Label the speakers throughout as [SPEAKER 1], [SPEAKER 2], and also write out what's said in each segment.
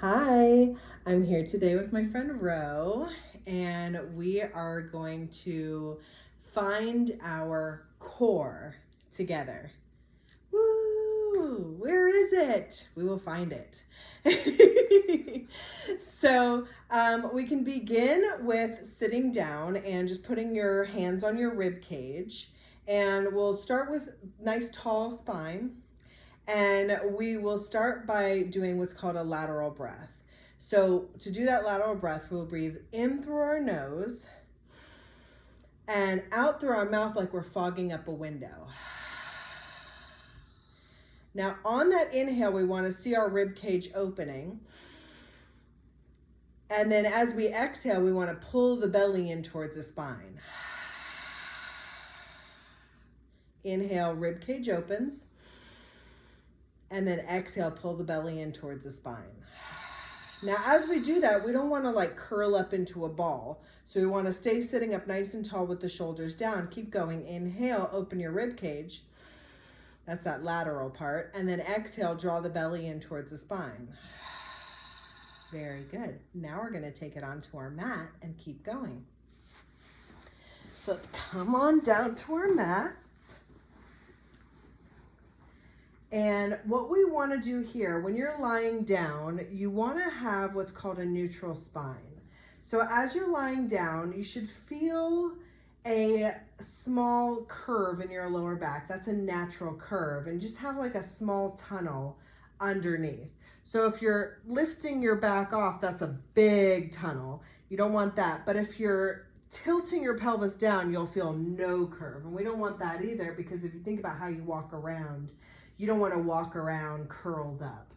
[SPEAKER 1] Hi, I'm here today with my friend Ro, and we are going to find our core together. Woo! Where is it? We will find it. So we can begin with sitting down and just putting your hands on your rib cage, and we'll start with nice tall spine. And we will start by doing what's called a lateral breath. So to do that lateral breath, we'll breathe in through our nose and out through our mouth like we're fogging up a window. Now on that inhale, we want to see our rib cage opening. And then as we exhale, we want to pull the belly in towards the spine. Inhale, rib cage opens. And then exhale, pull the belly in towards the spine. Now, as we do that, we don't want to like curl up into a ball. So we want to stay sitting up nice and tall with the shoulders down. Keep going. Inhale, open your rib cage. That's that lateral part. And then exhale, draw the belly in towards the spine. Very good. Now we're going to take it onto our mat and keep going. So let's come on down to our mat. And what we want to do here, when you're lying down, you want to have what's called a neutral spine. So as you're lying down, you should feel a small curve in your lower back. That's a natural curve. And just have like a small tunnel underneath. So if you're lifting your back off, that's a big tunnel. You don't want that. But if you're tilting your pelvis down, you'll feel no curve. And we don't want that either, because if you think about how you walk around, you don't want to walk around curled up.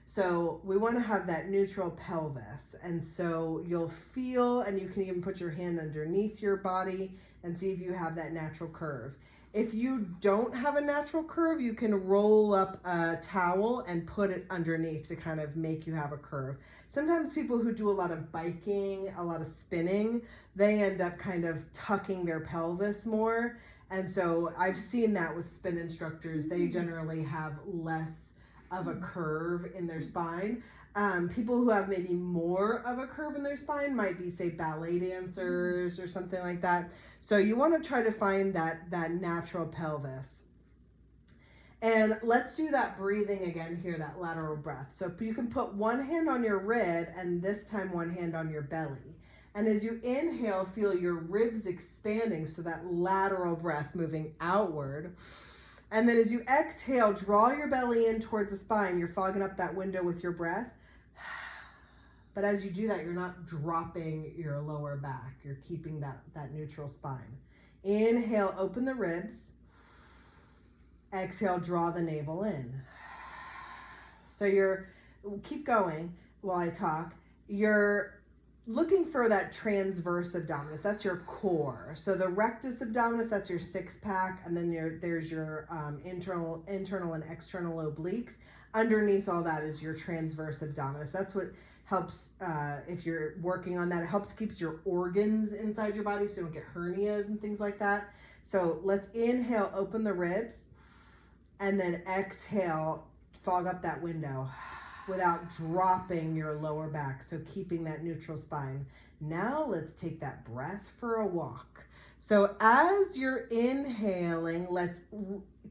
[SPEAKER 1] So we want to have that neutral pelvis. And so you'll feel, and you can even put your hand underneath your body and see if you have that natural curve. If you don't have a natural curve, you can roll up a towel and put it underneath to kind of make you have a curve. Sometimes people who do a lot of biking, a lot of spinning, they end up kind of tucking their pelvis more. And so I've seen that with spin instructors. They generally have less of a curve in their spine. People who have maybe more of a curve in their spine might be, say, ballet dancers or something like that. So you want to try to find that natural pelvis. And let's do that breathing again here, that lateral breath. So you can put one hand on your rib and this time one hand on your belly. And as you inhale, feel your ribs expanding, so that lateral breath moving outward. And then as you exhale, draw your belly in towards the spine. You're fogging up that window with your breath. But as you do that, you're not dropping your lower back. You're keeping that neutral spine. Inhale, open the ribs. Exhale, draw the navel in. So keep going while I talk. You're looking for that transverse abdominis. That's your core. So the rectus abdominis, that's your six pack, and then there's your internal and external obliques. Underneath all that is your transverse abdominis. That's what helps, if you're working on that, it helps keeps your organs inside your body so you don't get hernias and things like that. So let's inhale, open the ribs, and then exhale, fog up that window without dropping your lower back. So keeping that neutral spine. Now let's take that breath for a walk. So as you're inhaling,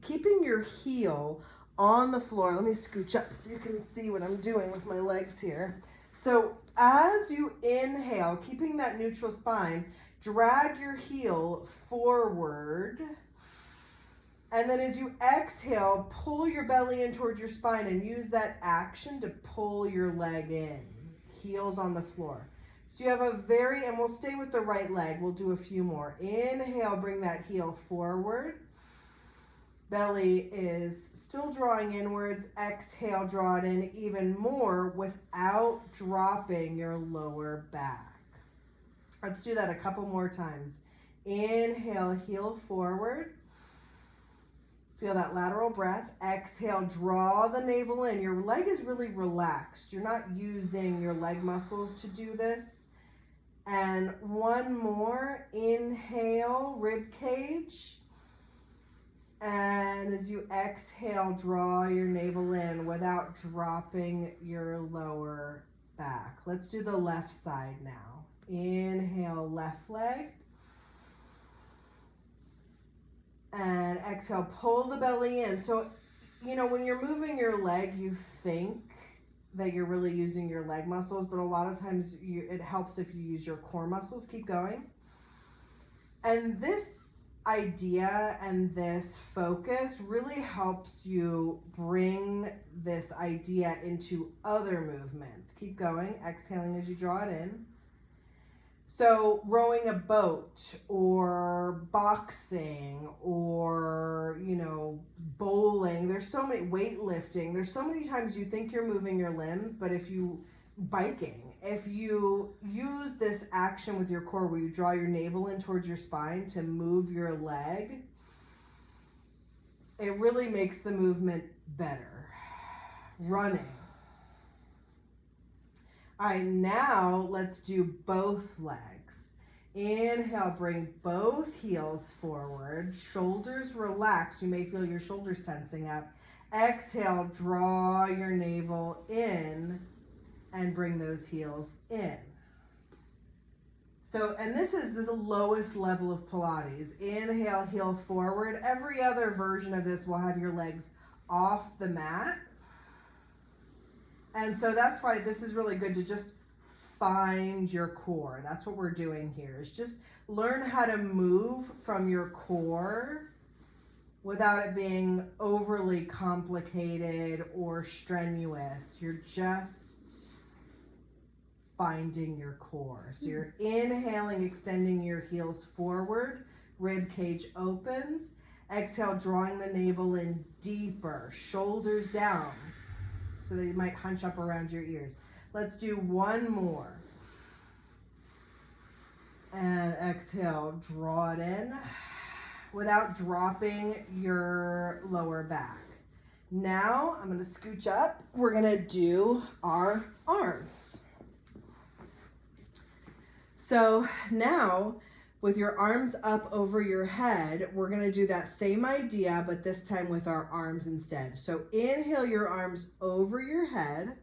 [SPEAKER 1] keeping your heel on the floor. Let me scooch up so you can see what I'm doing with my legs here. So as you inhale, keeping that neutral spine, drag your heel forward. And then as you exhale, pull your belly in towards your spine and use that action to pull your leg in. Heels on the floor. So you have and we'll stay with the right leg. We'll do a few more. Inhale, bring that heel forward. Belly is still drawing inwards. Exhale, draw it in even more without dropping your lower back. Let's do that a couple more times. Inhale, heel forward. Feel that lateral breath. Exhale, draw the navel in. Your leg is really relaxed. You're not using your leg muscles to do this. And one more. Inhale, rib cage. And as you exhale, draw your navel in without dropping your lower back. Let's do the left side now. Inhale, left leg. And exhale, pull the belly in. So, you know, when you're moving your leg, you think that you're really using your leg muscles, but a lot of times it helps if you use your core muscles. Keep going. And this idea and this focus really helps you bring this idea into other movements. Keep going, exhaling as you draw it in. So rowing a boat or boxing or, you know, bowling, there's so many, weightlifting, there's so many times you think you're moving your limbs, but if you, biking, if you use this action with your core where you draw your navel in towards your spine to move your leg, it really makes the movement better. Running. All right, now let's do both legs. Inhale, bring both heels forward. Shoulders relax. You may feel your shoulders tensing up. Exhale, draw your navel in and bring those heels in. So, and this is the lowest level of Pilates. Inhale, heel forward. Every other version of this will have your legs off the mat. And so that's why this is really good to just find your core. That's what we're doing here, is just learn how to move from your core without it being overly complicated or strenuous. You're just finding your core. So you're inhaling, extending your heels forward, rib cage opens. Exhale, drawing the navel in deeper, shoulders down. So they might hunch up around your ears. Let's do one more. And exhale, draw it in without dropping your lower back. Now I'm going to scooch up. We're going to do our arms. So now with your arms up over your head, we're going to do that same idea, but this time with our arms instead. So inhale your arms over your head,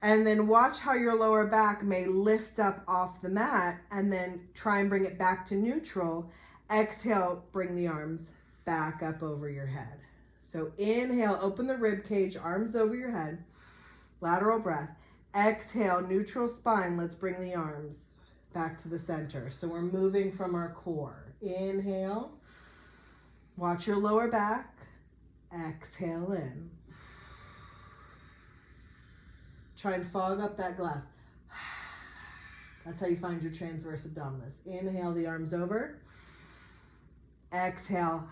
[SPEAKER 1] and then watch how your lower back may lift up off the mat, and then try and bring it back to neutral. Exhale, bring the arms back up over your head. So inhale, open the rib cage, arms over your head, lateral breath. Exhale, neutral spine. Let's bring the arms back to the center. So we're moving from our core. Inhale. Watch your lower back. Exhale in. Try and fog up that glass. That's how you find your transverse abdominis. Inhale the arms over. Exhale.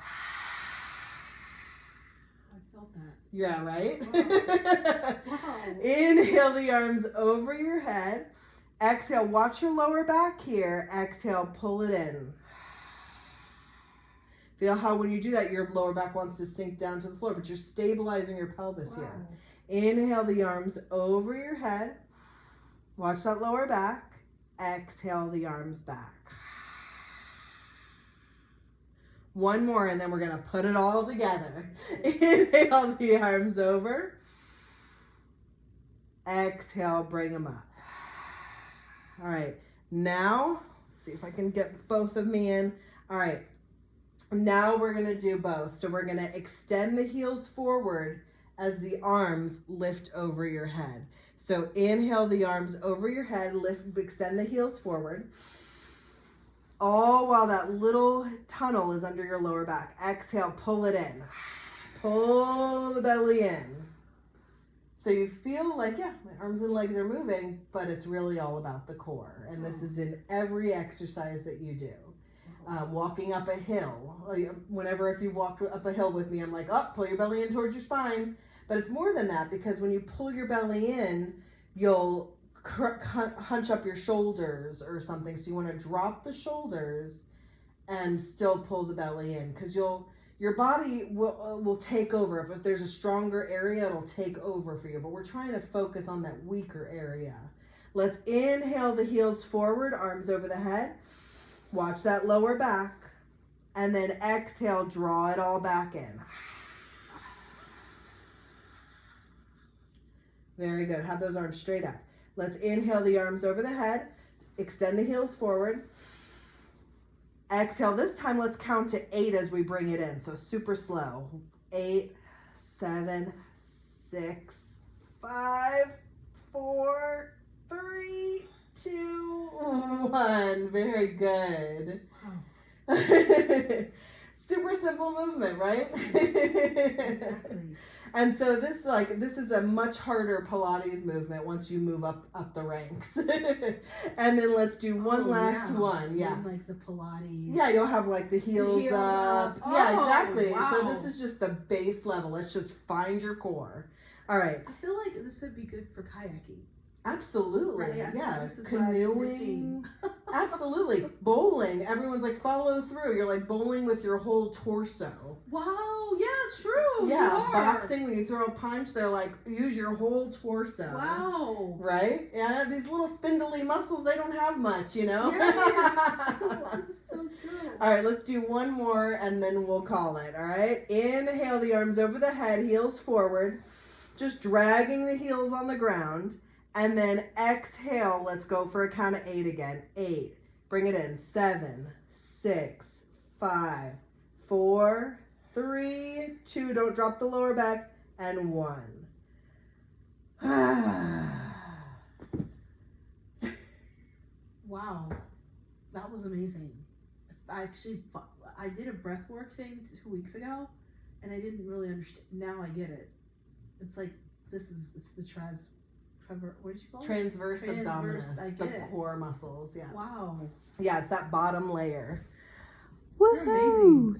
[SPEAKER 1] I felt that. Yeah, right? Wow. Inhale the arms over your head. Exhale, watch your lower back here. Exhale, pull it in. Feel how when you do that, your lower back wants to sink down to the floor, but you're stabilizing your pelvis here. Inhale the arms over your head. Watch that lower back. Exhale the arms back. One more, and then we're going to put it all together. Inhale the arms over. Exhale, bring them up. All right, now, let's see if I can get both of me in. All right, now we're gonna do both. So we're gonna extend the heels forward as the arms lift over your head. So inhale the arms over your head, lift, extend the heels forward. All while that little tunnel is under your lower back. Exhale, pull it in. Pull the belly in. So you feel like, yeah, my arms and legs are moving, but it's really all about the core. And this is in every exercise that you do. Walking up a hill. Whenever if you've walked up a hill with me, I'm like, oh, pull your belly in towards your spine. But it's more than that, because when you pull your belly in, you'll hunch up your shoulders or something. So you want to drop the shoulders and still pull the belly in, because your body will take over. If there's a stronger area, it'll take over for you. But we're trying to focus on that weaker area. Let's inhale the heels forward, arms over the head. Watch that lower back. And then exhale, draw it all back in. Very good. Have those arms straight up. Let's inhale the arms over the head. Extend the heels forward. Exhale. This time, let's count to 8 as we bring it in. So super slow. 8, 7, 6, 5, 4, 3, 2, 1. Very good.
[SPEAKER 2] Wow.
[SPEAKER 1] Super simple movement, right?
[SPEAKER 2] Exactly.
[SPEAKER 1] And so this is a much harder Pilates movement once you move up the ranks. And then let's do one last one. Yeah.
[SPEAKER 2] And like the Pilates.
[SPEAKER 1] Yeah, you'll have like the heels up.
[SPEAKER 2] Oh,
[SPEAKER 1] Yeah, exactly.
[SPEAKER 2] wow.
[SPEAKER 1] So this is just the base level. Let's just find your core. All right.
[SPEAKER 2] I feel like this would be good for kayaking.
[SPEAKER 1] Absolutely.
[SPEAKER 2] Right,
[SPEAKER 1] Yeah.
[SPEAKER 2] this is what I've been
[SPEAKER 1] Canoeing.
[SPEAKER 2] missing.
[SPEAKER 1] Absolutely. Bowling. Everyone's like, follow through. You're like bowling with your whole torso.
[SPEAKER 2] Wow, yeah, true.
[SPEAKER 1] Yeah.
[SPEAKER 2] You are.
[SPEAKER 1] Boxing, when you throw a punch, they're like, use your whole torso.
[SPEAKER 2] Wow.
[SPEAKER 1] Right? Yeah, these little spindly muscles, they don't have much, you know?
[SPEAKER 2] Yes. This is so true.
[SPEAKER 1] All right, let's do one more and then we'll call it. All right? Inhale the arms over the head, heels forward. Just dragging the heels on the ground. And then exhale, let's go for a count of 8 again. 8. Bring it in. 7, 6, 5, 4, 3, 2. Don't drop the lower back. And 1.
[SPEAKER 2] Wow. That was amazing. I did a breathwork thing 2 weeks ago, and I didn't really understand. Now I get it. It's like, it's the what did you call it?
[SPEAKER 1] Transverse abdominis,
[SPEAKER 2] I
[SPEAKER 1] the
[SPEAKER 2] get it.
[SPEAKER 1] core muscles. Yeah.
[SPEAKER 2] Wow.
[SPEAKER 1] Yeah, it's that bottom layer.
[SPEAKER 2] You're amazing.